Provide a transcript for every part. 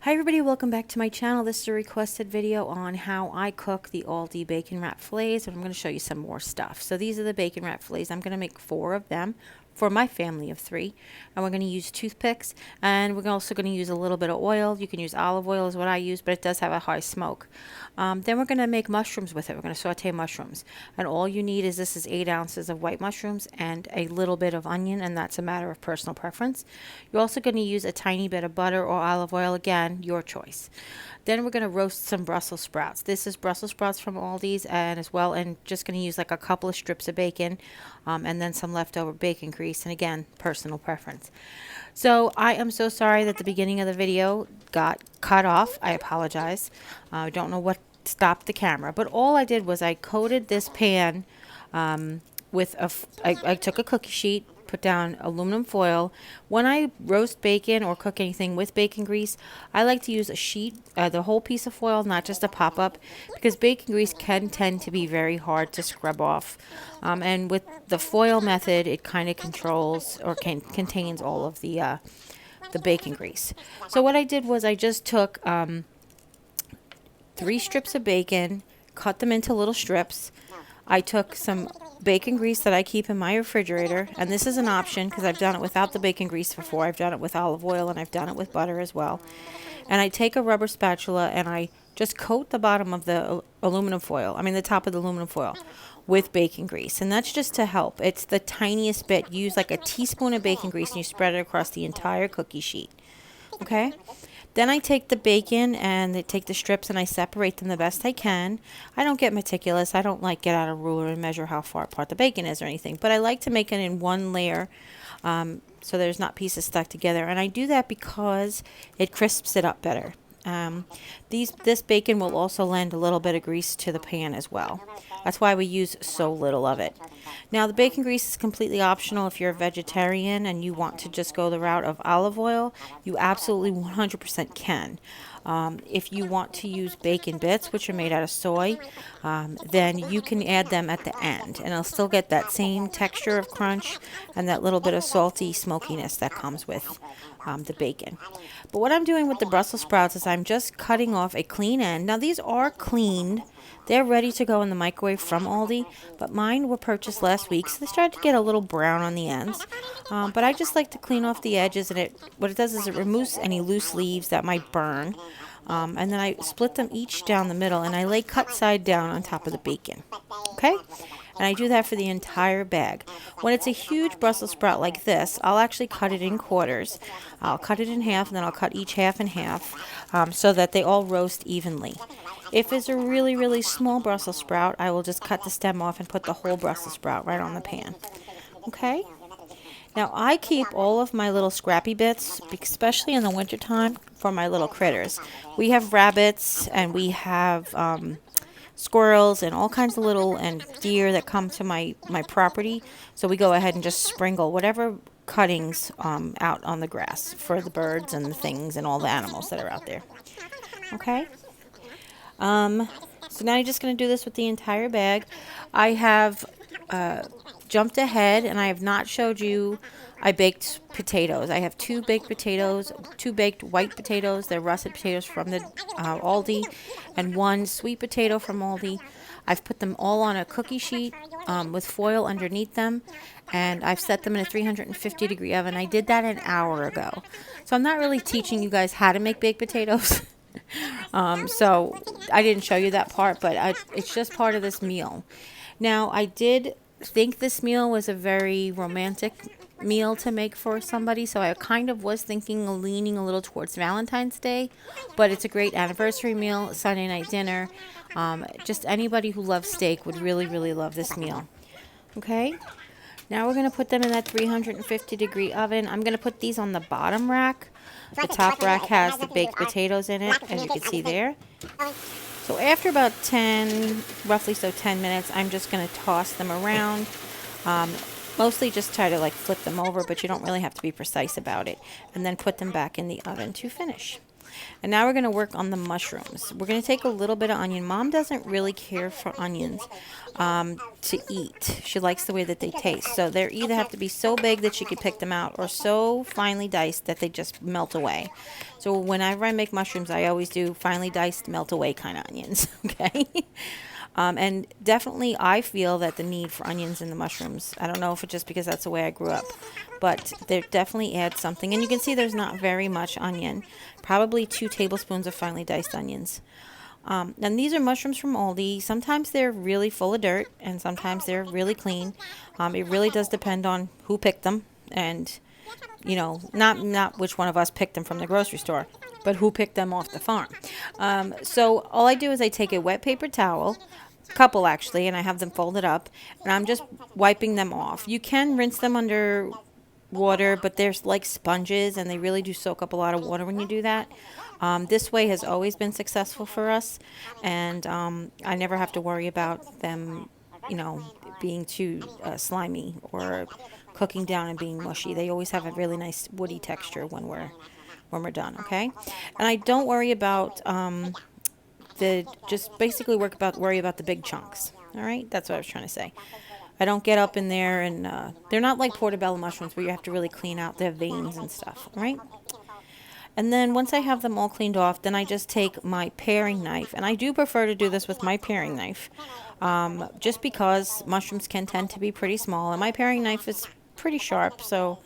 Hi everybody, welcome back to my channel. This is a requested video on how I cook the ALDI bacon wrap fillets, and I'm going to show you some more stuff. So these are the bacon wrap fillets. I'm going to make 4 of them for my family of 3, and we're going to use toothpicks, and we're also going to use a little bit of oil. You can use olive oil is what I use, but it does have a high smoke. Then we're going to make mushrooms with it. We're going to saute mushrooms, and all you need is this is 8 ounces of white mushrooms and a little bit of onion, and that's a matter of personal preference. You're also going to use a tiny bit of butter or olive oil, again, your choice. Then we're going to roast some Brussels sprouts. This is Brussels sprouts from Aldi's, and as well, and just going to use like a couple of strips of bacon, and then some leftover bacon grease, and again, personal preference. So I am so sorry that the beginning of the video got cut off. I apologize. I don't know what stopped the camera, but all I did was I coated this pan with I took a cookie sheet, put down aluminum foil. When I roast bacon or cook anything with bacon grease, I like to use a sheet, the whole piece of foil, not just a pop-up, because bacon grease can tend to be very hard to scrub off. And with the foil method, it kind of controls or contains all of the bacon grease. So what I did was I just took 3 strips of bacon, cut them into little strips. I took some bacon grease that I keep in my refrigerator, and this is an option because I've done it without the bacon grease before. I've done it with olive oil, and I've done it with butter as well. And I take a rubber spatula and I just coat the bottom of the aluminum foil, the top of the aluminum foil, with bacon grease, and that's just to help. It's the tiniest bit. Use like a teaspoon of bacon grease and you spread it across the entire cookie sheet. Okay? Then I take the bacon and I take the strips and I separate them the best I can. I don't get meticulous. I don't like get out a ruler and measure how far apart the bacon is or anything. But I like to make it in one layer so there's not pieces stuck together. And I do that because it crisps it up better. This bacon will also lend a little bit of grease to the pan as well. That's why we use so little of it. Now the bacon grease is completely optional. If you're a vegetarian and you want to just go the route of olive oil, you absolutely 100% can. If you want to use bacon bits, which are made out of soy, then you can add them at the end, and it'll still get that same texture of crunch and that little bit of salty smokiness that comes with the bacon. But what I'm doing with the Brussels sprouts is I'm just cutting off a clean end. Now these are cleaned. They're ready to go in the microwave from Aldi, but mine were purchased last week, so they started to get a little brown on the ends. But I just like to clean off the edges, and what it does is it removes any loose leaves that might burn. And then I split them each down the middle, and I lay cut side down on top of the bacon. Okay? And I do that for the entire bag. When it's a huge Brussels sprout like this, I'll actually cut it in quarters. I'll cut it in half, and then I'll cut each half in half so that they all roast evenly. If it's a really, really small Brussels sprout, I will just cut the stem off and put the whole Brussels sprout right on the pan. Okay? Now I keep all of my little scrappy bits, especially in the wintertime, for my little critters. We have rabbits, and we have squirrels and all kinds of little and deer that come to my property. So we go ahead and just sprinkle whatever cuttings out on the grass for the birds and the things and all the animals that are out there. Okay? So now you're just going to do this with the entire bag. I have jumped ahead, and I have not showed you I baked potatoes. I have 2 baked potatoes, 2 baked white potatoes. They're russet potatoes from the Aldi, and 1 sweet potato from Aldi. I've put them all on a cookie sheet with foil underneath them, and I've set them in a 350-degree oven. I did that an hour ago. So I'm not really teaching you guys how to make baked potatoes. So I didn't show you that part, but it's just part of this meal. Now, I did think this meal was a very romantic meal to make for somebody, so I kind of was leaning a little towards Valentine's Day, but it's a great anniversary meal, Sunday night dinner. Just anybody who loves steak would really, really love this meal. Okay? Now we're going to put them in that 350-degree oven. I'm going to put these on the bottom rack. The top rack has the baked potatoes in it, as you can see there. So after about 10 minutes, I'm just going to toss them around. Mostly just try to flip them over, but you don't really have to be precise about it. And then put them back in the oven to finish. And now we're going to work on the mushrooms. We're going to take a little bit of onion. Mom doesn't really care for onions to eat. She likes the way that they taste. So they either have to be so big that she could pick them out or so finely diced that they just melt away. So whenever I make mushrooms, I always do finely diced, melt away kind of onions, okay? And definitely I feel that the need for onions in the mushrooms, I don't know if it's just because that's the way I grew up, but they definitely add something. And you can see there's not very much onion, probably 2 tablespoons of finely diced onions. And these are mushrooms from ALDI. Sometimes they're really full of dirt and sometimes they're really clean. It really does depend on who picked them and, you know, not which one of us picked them from the grocery store, but who picked them off the farm. So all I do is I take a wet paper towel, couple actually, and I have them folded up, and I'm just wiping them off. You can rinse them under water, but they're like sponges and they really do soak up a lot of water when you do that. This way has always been successful for us, and I never have to worry about them, you know, being too slimy or cooking down and being mushy. They always have a really nice woody texture when we're done, okay? And I don't worry about just basically worry about the big chunks. All right, that's what I was trying to say. I don't get up in there and they're not like portobello mushrooms where you have to really clean out their veins and stuff. All right. And then once I have them all cleaned off, then I just take my paring knife, and I do prefer to do this with my paring knife, just because mushrooms can tend to be pretty small, and my paring knife is pretty sharp. So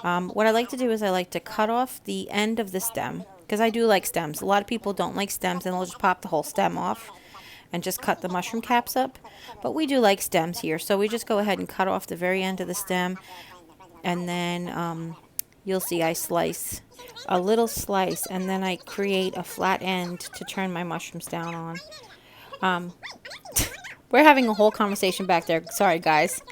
what I like to do is I like to cut off the end of the stem, because I do like stems. A lot of people don't like stems, and they'll just pop the whole stem off and just cut the mushroom caps up. But we do like stems here, so we just go ahead and cut off the very end of the stem, and then you'll see I slice a little slice, and then I create a flat end to turn my mushrooms down on. We're having a whole conversation back there. Sorry, guys.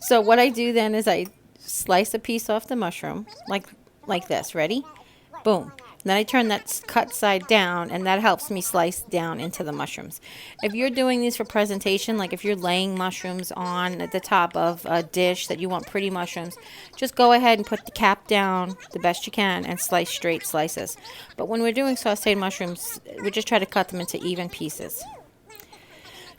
So what I do then is I slice a piece off the mushroom, like this. Ready? Boom. And then I turn that cut side down, and that helps me slice down into the mushrooms. If you're doing these for presentation, like if you're laying mushrooms on at the top of a dish that you want pretty mushrooms, just go ahead and put the cap down the best you can and slice straight slices. But when we're doing sauteed mushrooms, we just try to cut them into even pieces.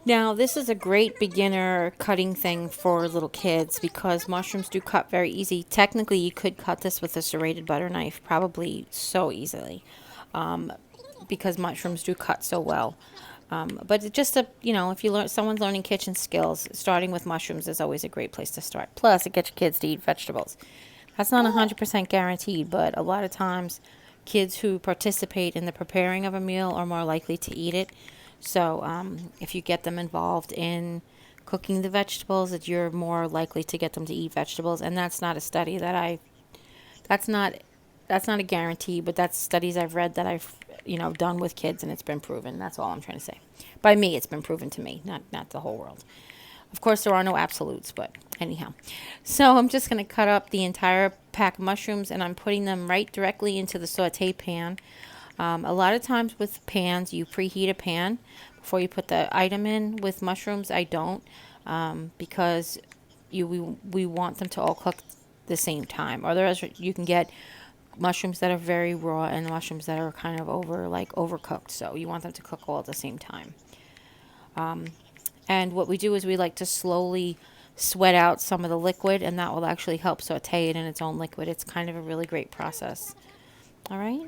Now, this is a great beginner cutting thing for little kids because mushrooms do cut very easy. Technically, you could cut this with a serrated butter knife probably so easily because mushrooms do cut so well. But it's just if someone's learning kitchen skills, starting with mushrooms is always a great place to start. Plus, it gets your kids to eat vegetables. That's not 100% guaranteed, but a lot of times kids who participate in the preparing of a meal are more likely to eat it. So if you get them involved in cooking the vegetables, that you're more likely to get them to eat vegetables. And that's not a study that's not a guarantee, but that's studies I've read that I've done with kids, and it's been proven. That's all I'm trying to say. By me, it's been proven to me, not the whole world. Of course, there are no absolutes, but anyhow. So I'm just going to cut up the entire pack of mushrooms, and I'm putting them right directly into the saute pan. A lot of times with pans, you preheat a pan before you put the item in. With mushrooms, I don't, because we want them to all cook the same time. Otherwise, you can get mushrooms that are very raw and mushrooms that are kind of overcooked. So you want them to cook all at the same time. And what we do is we like to slowly sweat out some of the liquid, and that will actually help saute it in its own liquid. It's kind of a really great process. All right.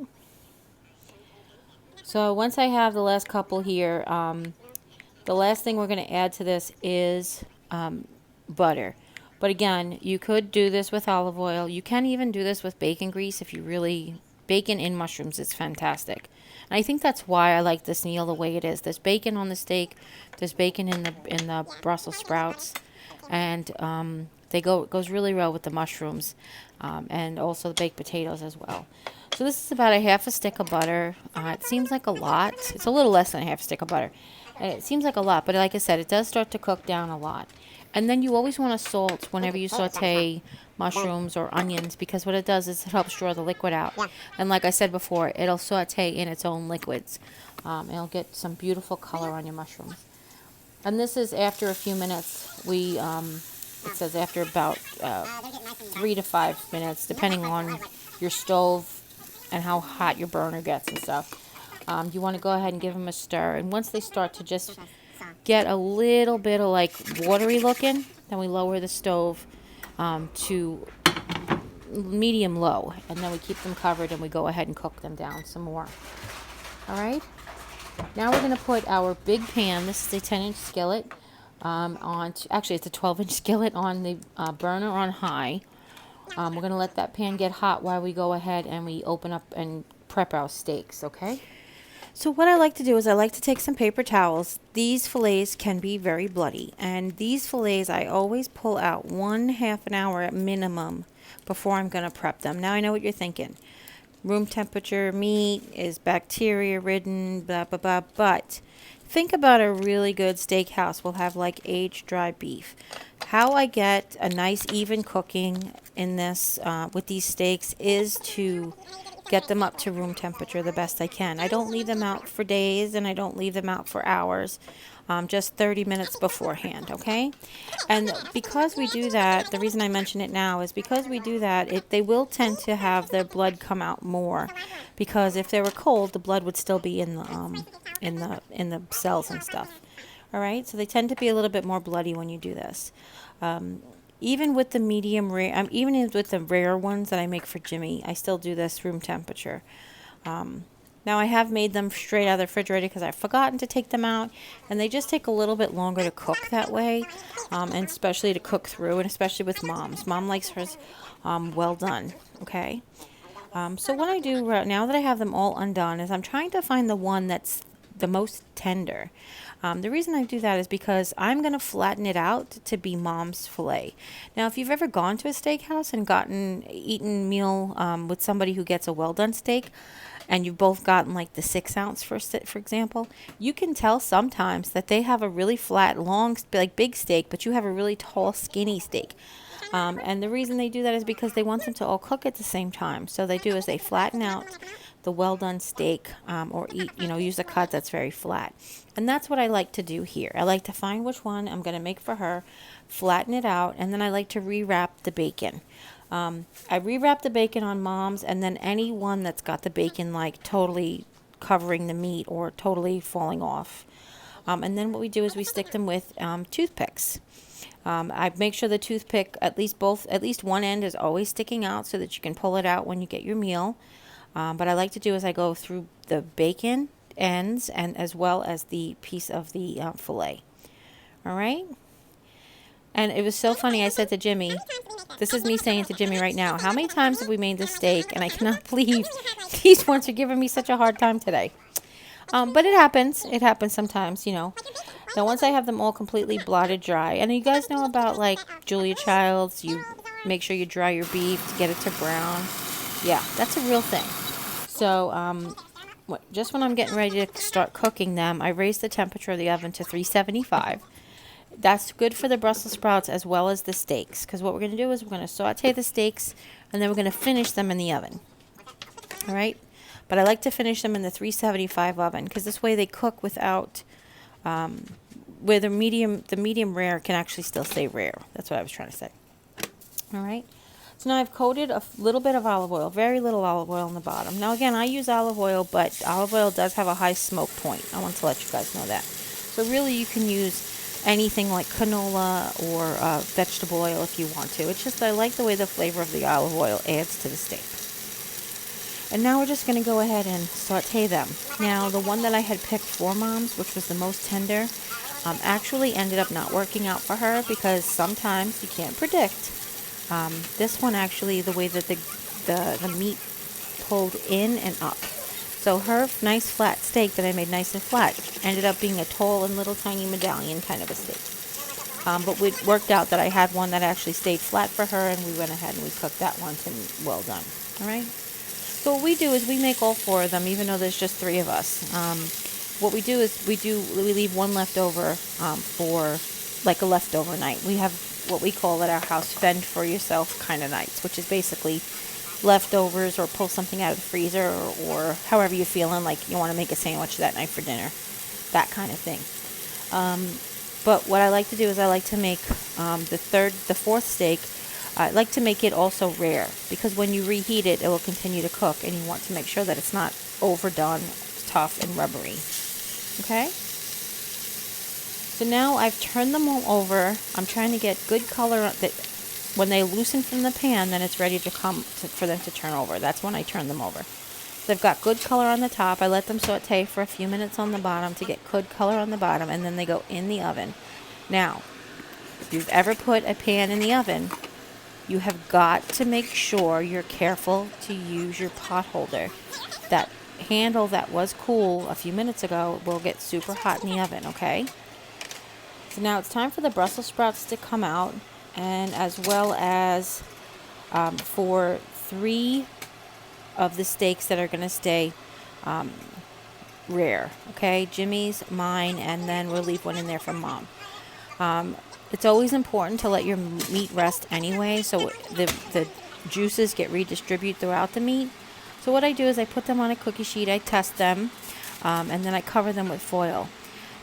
So once I have the last couple here, the last thing we're going to add to this is butter. But again, you could do this with olive oil. You can even do this with bacon grease if you really... Bacon in mushrooms is fantastic. And I think that's why I like this meal the way it is. There's bacon on the steak. There's bacon in the Brussels sprouts. And it goes really well with the mushrooms. And also the baked potatoes as well. So this is about a half a stick of butter. It seems like a lot. It's a little less than a half a stick of butter. And it seems like a lot, but like I said, it does start to cook down a lot. And then you always want to salt whenever you saute mushrooms or onions, because what it does is it helps draw the liquid out. And like I said before, it'll saute in its own liquids. It'll get some beautiful color on your mushrooms. And this is after a few minutes. It says after about 3 to 5 minutes, depending on your stove and how hot your burner gets and stuff. You want to go ahead and give them a stir. And once they start to just get a little bit of like watery looking, then we lower the stove to medium low, and then we keep them covered and we go ahead and cook them down some more. All right, now we're going to put our big pan. This is a 10-inch skillet actually it's a 12-inch skillet on the burner on high. We're going to let that pan get hot while we go ahead and we open up and prep our steaks. Okay, so what I like to do is I like to take some paper towels. These fillets can be very bloody, and these fillets I always pull out 1/2 an hour at minimum before I'm going to prep them. Now I know what you're thinking. Room temperature meat is bacteria ridden, blah, blah, blah. But think about a really good steakhouse will have like aged dry beef. How I get a nice even cooking in this with these steaks is to get them up to room temperature the best I can. I don't leave them out for days, and I don't leave them out for hours. Just 30 minutes beforehand, okay? And because we do that, the reason I mention it now is because we do that, they will tend to have their blood come out more, because if they were cold, the blood would still be in the cells and stuff. All right, so they tend to be a little bit more bloody when you do this. Even with the medium rare, even with the rare ones that I make for Jimmy, I still do this room temperature. Now I have made them straight out of the refrigerator because I've forgotten to take them out, and they just take a little bit longer to cook that way, and especially to cook through, and especially with Mom's. Mom likes hers well done, okay? So what I do right now that I have them all undone is I'm trying to find the one that's the most tender. The reason I do that is because I'm going to flatten it out to be Mom's filet. Now, if you've ever gone to a steakhouse and eaten meal with somebody who gets a well-done steak, and you've both gotten like the 6-ounce for example, you can tell sometimes that they have a really flat, long, like big steak, but you have a really tall, skinny steak. And the reason they do that is because they want them to all cook at the same time. So they do is they flatten out the well-done steak, or use a cut that's very flat. And that's what I like to do here. I like to find which one I'm going to make for her, flatten it out, and then I like to rewrap the bacon. I rewrap the bacon on Mom's, and then any one that's got the bacon like totally covering the meat or totally falling off. And then what we do is we stick them with toothpicks. I make sure the toothpick, at least one end is always sticking out so that you can pull it out when you get your meal. But I like to do is I go through the bacon ends and as well as the piece of the filet. All right? And it was so funny. I said to Jimmy, this is me saying to Jimmy right now, how many times have we made this steak? And I cannot believe these ones are giving me such a hard time today. But it happens. It happens sometimes, Now, once I have them all completely blotted dry, and you guys know about, like, Julia Childs, you make sure you dry your beef to get it to brown. Yeah, that's a real thing. So, just when I'm getting ready to start cooking them, I raise the temperature of the oven to 375. That's good for the Brussels sprouts as well as the steaks, because what we're going to do is we're going to saute the steaks, and then we're going to finish them in the oven. All right? But I like to finish them in the 375 oven, because this way they cook without, where the medium rare can actually still stay rare. That's what I was trying to say. All right? So now I've coated a little bit of olive oil, very little olive oil on the bottom. Now again, I use olive oil, but olive oil does have a high smoke point. I want to let you guys know that. So really you can use anything like canola or vegetable oil if you want to. It's just I like the way the flavor of the olive oil adds to the steak. And now we're just going to go ahead and saute them. Now the one that I had picked for Mom's, which was the most tender, actually ended up not working out for her because sometimes you can't predict. This one actually, the way that the meat pulled in and up. So her nice flat steak that I made nice and flat ended up being a tall and little tiny medallion kind of a steak. But it worked out that I had one that actually stayed flat for her, and we went ahead and we cooked that one to well done. All right. So what we do is we make all 4 of them, even though there's just 3 of us. What we do is we leave one left over for like a leftover night. We have what we call at our house fend for yourself kind of nights, which is basically leftovers or pull something out of the freezer or however you're feeling, like you want to make a sandwich that night for dinner, that kind of thing. But what I like to do is I like to make the 4th steak. I like to make it also rare because when you reheat it, it will continue to cook, and you want to make sure that it's not overdone, tough, and rubbery. Okay? So now I've turned them all over. I'm trying to get good color that when they loosen from the pan, then it's ready to for them to turn over. That's when I turn them over. So they've got good color on the top. I let them saute for a few minutes on the bottom to get good color on the bottom, and then they go in the oven. Now, if you've ever put a pan in the oven, you have got to make sure you're careful to use your pot holder. That handle that was cool a few minutes ago will get super hot in the oven, okay? So now it's time for the Brussels sprouts to come out, and as well as for 3 of the steaks that are going to stay rare, okay? Jimmy's, mine, and then we'll leave one in there for Mom. It's always important to let your meat rest anyway, so the juices get redistributed throughout the meat. So what I do is I put them on a cookie sheet, I test them, and then I cover them with foil.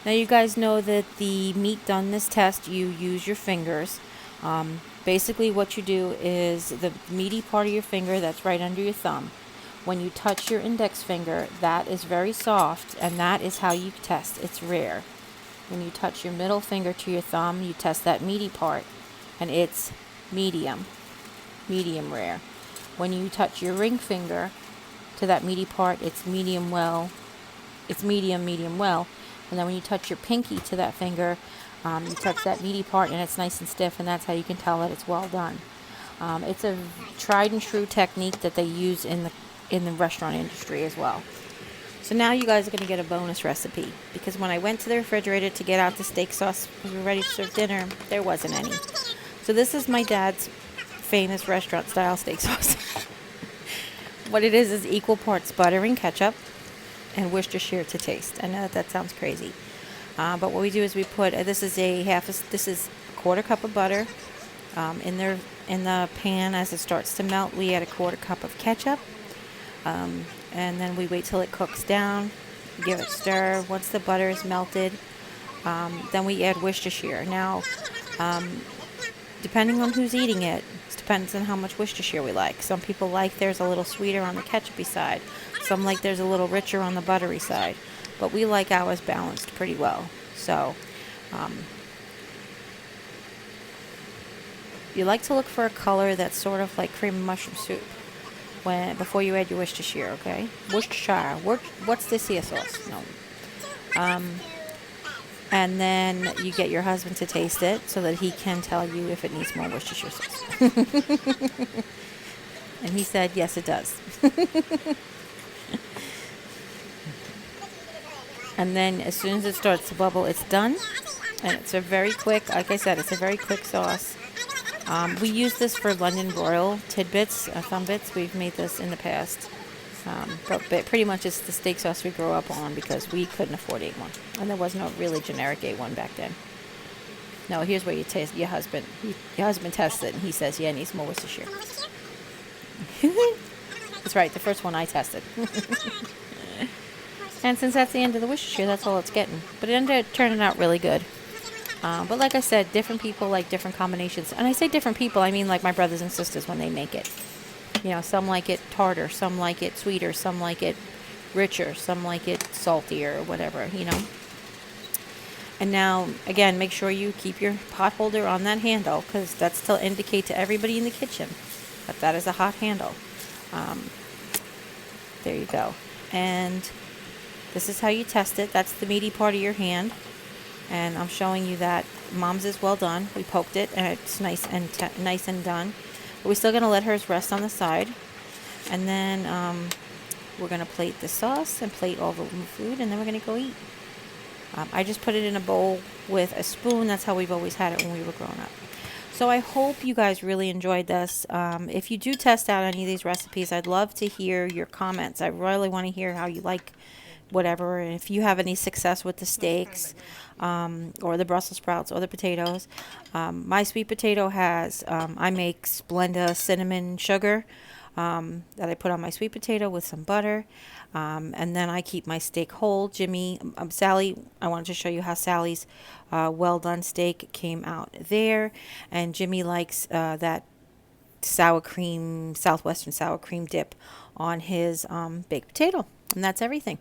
Now you guys know that the meat done this test, you use your fingers. Basically what you do is the meaty part of your finger that's right under your thumb. When you touch your index finger, that is very soft, and that is how you test it's rare. When you touch your middle finger to your thumb, you test that meaty part, and it's medium rare. When you touch your ring finger to that meaty part, it's medium well. And then when you touch your pinky to that finger, you touch that meaty part, and it's nice and stiff, and that's how you can tell that it's well done. It's a tried and true technique that they use in the restaurant industry as well. So now you guys are going to get a bonus recipe, because when I went to the refrigerator to get out the steak sauce because we were ready to serve dinner, there wasn't any. So this is my dad's famous restaurant style steak sauce. What it is equal parts butter and ketchup and Worcestershire to taste. I know that sounds crazy, but what we do is we put this is a quarter cup of butter in the pan. As it starts to melt, we add a quarter cup of ketchup. And then we wait till it cooks down, give it a stir. Once the butter is melted, then we add Worcestershire. Now, depending on who's eating it, it depends on how much Worcestershire we like. Some people like theirs a little sweeter on the ketchupy side. Some like theirs a little richer on the buttery side. But we like ours balanced pretty well. So, you like to look for a color that's sort of like cream of mushroom soup before you add your Worcestershire, okay? Worcestershire. What's this here sauce? No. And then you get your husband to taste it so that he can tell you if it needs more Worcestershire sauce. And he said, yes, it does. And then as soon as it starts to bubble, it's done. And it's a very quick, like I said, it's a very quick sauce. We use this for London broil tidbits, thumb bits. We've made this in the past. But pretty much it's the steak sauce we grew up on because we couldn't afford A1. And there was no really generic A1 back then. No, here's where you taste your husband. Your husband tests it and he says, yeah, it needs more Worcestershire. That's right, the first one I tested. And since that's the end of the Worcestershire, that's all it's getting. But it ended up turning out really good. But like I said, different people like different combinations. And I say different people, I mean like my brothers and sisters when they make it. You know, some like it tartar, some like it sweeter, some like it richer, some like it saltier or whatever, you know. And now, again, make sure you keep your pot holder on that handle because that's to indicate to everybody in the kitchen that that is a hot handle. There you go. And this is how you test it. That's the meaty part of your hand. And I'm showing you that Mom's is well done. We poked it, and it's nice and done. But we're still going to let hers rest on the side. And then we're going to plate the sauce and plate all the food, and then we're going to go eat. I just put it in a bowl with a spoon. That's how we've always had it when we were growing up. So I hope you guys really enjoyed this. If you do test out any of these recipes, I'd love to hear your comments. I really want to hear how you like whatever. And if you have any success with the steaks or the Brussels sprouts or the potatoes. My sweet potato has, I make Splenda cinnamon sugar that I put on my sweet potato with some butter. And then I keep my steak whole. Sally, I wanted to show you how Sally's well done steak came out there. And Jimmy likes that sour cream, Southwestern sour cream dip on his baked potato. And that's everything.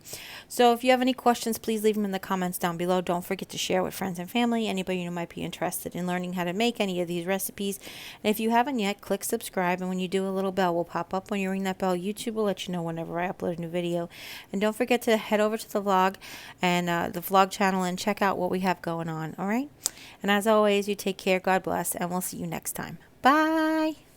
So if you have any questions, please leave them in the comments down below. Don't forget to share with friends and family, anybody who might be interested in learning how to make any of these recipes. And if you haven't yet, click subscribe. And when you do, a little bell will pop up. When you ring that bell, YouTube will let you know whenever I upload a new video. And don't forget to head over to the vlog and the vlog channel and check out what we have going on. All right. And as always, you take care. God bless. And we'll see you next time. Bye.